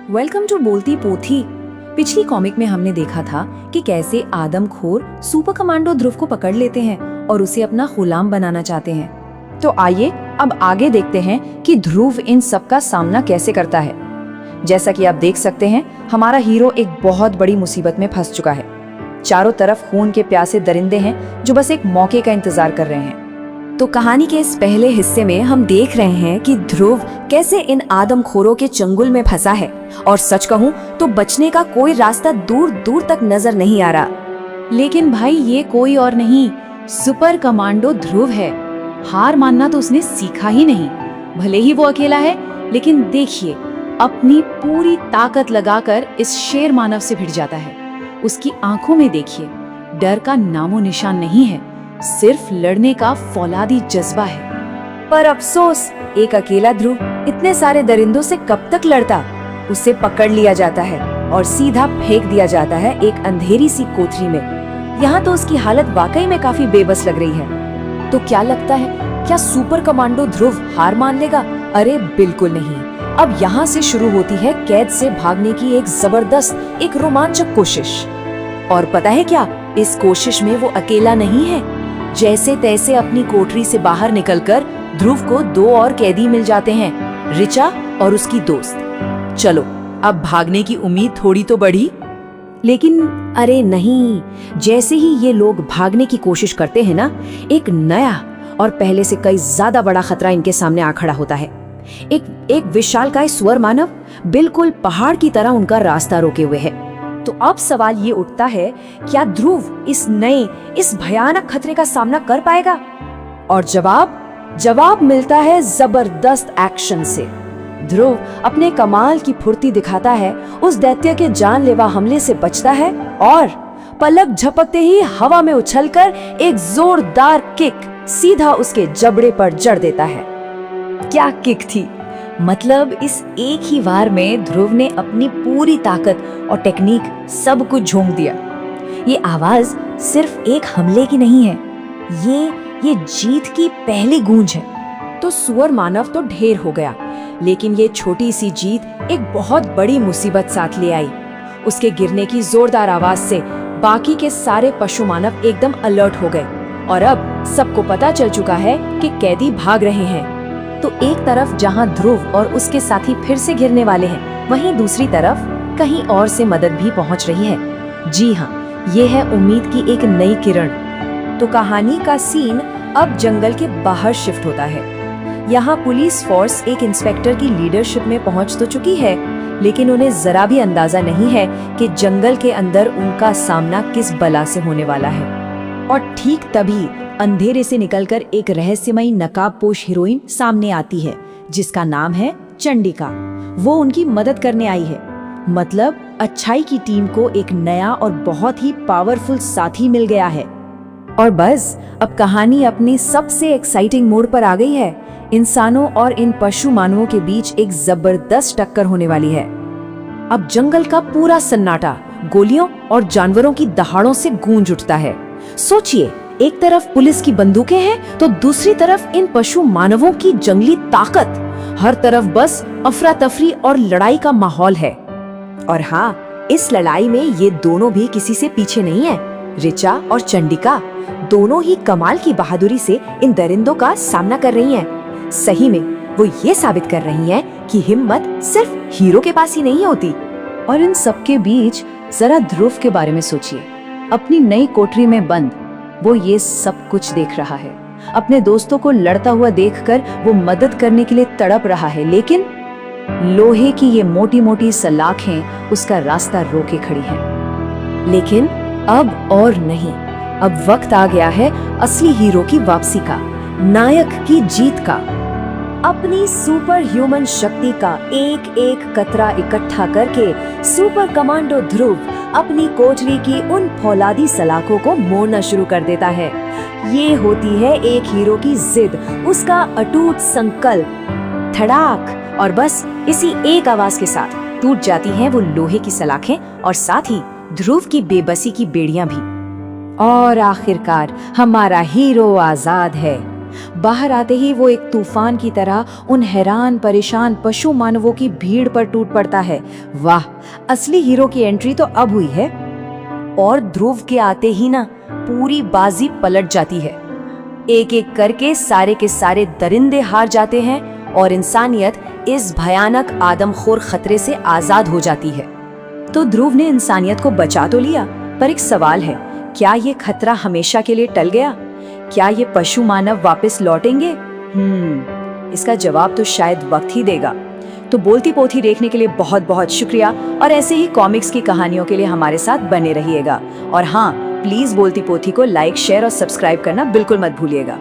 Welcome to बोलती पोथी। पिछली कॉमिक में हमने देखा था कि कैसे आदमखोर सुपर कमांडो ध्रुव को पकड़ लेते हैं और उसे अपना गुलाम बनाना चाहते हैं। तो आइए अब आगे देखते हैं कि ध्रुव इन सब का सामना कैसे करता है। जैसा कि आप देख सकते हैं, हमारा हीरो एक बहुत बड़ी मुसीबत में फंस चुका है। चारों तरफ खून के प्यासे दरिंदे हैं जो बस एक मौके का इंतजार कर रहे हैं। तो कहानी के इस पहले हिस्से में हम देख रहे हैं कि ध्रुव कैसे इन आदमखोरों के चंगुल में फंसा है और सच कहूं तो बचने का कोई रास्ता दूर दूर तक नजर नहीं आ रहा। लेकिन भाई ये कोई और नहीं, सुपर कमांडो ध्रुव है। हार मानना तो उसने सीखा ही नहीं। भले ही वो अकेला है, लेकिन देखिए अपनी पूरी ताकत लगाकर इस शेर मानव से भिड़ जाता है। उसकी आंखों में देखिए डर का नामो निशान नहीं है, सिर्फ लड़ने का फौलादी जज्बा है। पर अफसोस एक अकेला ध्रुव इतने सारे दरिंदों से कब तक लड़ता। उसे पकड़ लिया जाता है और सीधा फेंक दिया जाता है एक अंधेरी सी कोठरी में। यहाँ तो उसकी हालत वाकई में काफी बेबस लग रही है। तो क्या लगता है, क्या सुपर कमांडो ध्रुव हार मान लेगा? अरे बिल्कुल नहीं। अब यहाँ से शुरू होती है कैद से भागने की एक जबरदस्त, एक रोमांचक कोशिश। और पता है क्या, इस कोशिश में वो अकेला नहीं है। जैसे तैसे अपनी कोठरी से बाहर निकलकर ध्रुव को दो और कैदी मिल जाते हैं, रिचा और उसकी दोस्त। चलो अब भागने की उम्मीद थोड़ी तो बढ़ी। लेकिन अरे नहीं, जैसे ही ये लोग भागने की कोशिश करते हैं ना, एक नया और पहले से कई ज्यादा बड़ा खतरा इनके सामने आ खड़ा होता है। एक विशालकाय स्वर मानव बिल्कुल पहाड़ की तरह उनका रास्ता रोके हुए है। तो अब सवाल ये उठता है, क्या ध्रुव इस भयानक खतरे का सामना कर पाएगा? और जवाब मिलता है जबरदस्त एक्शन से। ध्रुव अपने कमाल की फुर्ती दिखाता है, उस दैत्य के जानलेवा हमले से बचता है और पलक झपकते ही हवा में उछलकर एक जोरदार किक सीधा उसके जबड़े पर जड़ देता है। क्या किक थी! मतलब इस एक ही वार में ध्रुव ने अपनी पूरी ताकत और टेक्निक सब कुछ झोंक दिया। ये आवाज सिर्फ एक हमले की नहीं है, ये जीत की पहली गूंज है। तो सुअर मानव तो ढेर हो गया, लेकिन ये छोटी सी जीत एक बहुत बड़ी मुसीबत साथ ले आई। उसके गिरने की जोरदार आवाज से बाकी के सारे पशु मानव एकदम अलर्ट हो गए और अब सबको पता चल चुका है कि कैदी भाग रहे हैं। तो एक तरफ जहां ध्रुव और उसके साथी फिर से गिरने वाले हैं, वहीं दूसरी तरफ कहीं और से मदद भी पहुंच रही है। जी हाँ, ये है उम्मीद की एक नई किरण। तो कहानी का सीन अब जंगल के बाहर शिफ्ट होता है। यहाँ पुलिस फोर्स एक इंस्पेक्टर की लीडरशिप में पहुंच तो चुकी है, लेकिन उन्हें जरा भी अंदाजा नहीं है कि जंगल के अंदर उनका सामना किस बला से होने वाला है। और ठीक तभी अंधेरे से निकलकर एक रहस्यमयी नकाबपोश हीरोइन सामने आती है, जिसका नाम है चंडिका। वो उनकी मदद करने आई है। मतलब अच्छाई की टीम को एक नया और बहुत ही पावरफुल साथी मिल गया है। और बस अब कहानी अपनी सबसे एक्साइटिंग मोड़ पर आ गई है। इंसानों और इन पशु मानवों के बीच एक जबरदस्त टक्कर होने वाली है। अब जंगल का पूरा सन्नाटा गोलियों और जानवरों की दहाड़ों से गूंज उठता है। सोचिए, एक तरफ पुलिस की बंदूकें हैं तो दूसरी तरफ इन पशु मानवों की जंगली ताकत। हर तरफ बस अफरा तफरी और लड़ाई का माहौल है। और हाँ, इस लड़ाई में ये दोनों भी किसी से पीछे नहीं है। रिचा और चंडिका दोनों ही कमाल की बहादुरी से इन दरिंदों का सामना कर रही हैं। सही में वो ये साबित कर रही हैं कि हिम्मत सिर्फ हीरो के पास ही नहीं होती। और इन सबके बीच जरा ध्रुव के बारे में सोचिए। अपनी नई कोठरी में बंद वो ये सब कुछ देख रहा है। अपने दोस्तों को लड़ता हुआ देखकर वो मदद करने के लिए तड़प रहा है, लेकिन लोहे की ये मोटी मोटी सलाखें उसका रास्ता रोके खड़ी हैं। लेकिन अब और नहीं, अब वक्त आ गया है असली हीरो की वापसी का, नायक की जीत का। अपनी सुपर ह्यूमन शक्ति का एक एक कतरा इकट्ठा करके सुपर कमांडो ध्रुव अपनी कोठरी की उन फौलादी सलाखों को मोड़ना शुरू कर देता है। ये होती है एक हीरो की जिद, उसका अटूट संकल्प। धड़ाक, और बस इसी एक आवाज के साथ टूट जाती हैं वो लोहे की सलाखें और साथ ही ध्रुव की बेबसी की बेड़ियां भी। और आखिरकार हमारा हीरो आजाद है। बाहर आते ही वो एक तूफान की तरह उन हैरान परेशान पशु मानवों की भीड़ पर टूट पड़ता है। वाह, असली हीरो की एंट्री तो अब हुई है। और ध्रुव के आते ही ना पूरी बाजी पलट जाती है। एक एक करके सारे के सारे दरिंदे हार जाते हैं और इंसानियत इस भयानक आदमखोर खतरे से आजाद हो जाती है। तो ध्रुव ने इंसानियत को बचा तो लिया, पर एक सवाल है, क्या ये खतरा हमेशा के लिए टल गया? क्या ये पशु मानव वापस लौटेंगे? इसका जवाब तो शायद वक्त ही देगा। तो बोलती पोथी देखने के लिए बहुत बहुत शुक्रिया, और ऐसे ही कॉमिक्स की कहानियों के लिए हमारे साथ बने रहिएगा। और हाँ, प्लीज बोलती पोथी को लाइक, शेयर और सब्सक्राइब करना बिल्कुल मत भूलिएगा।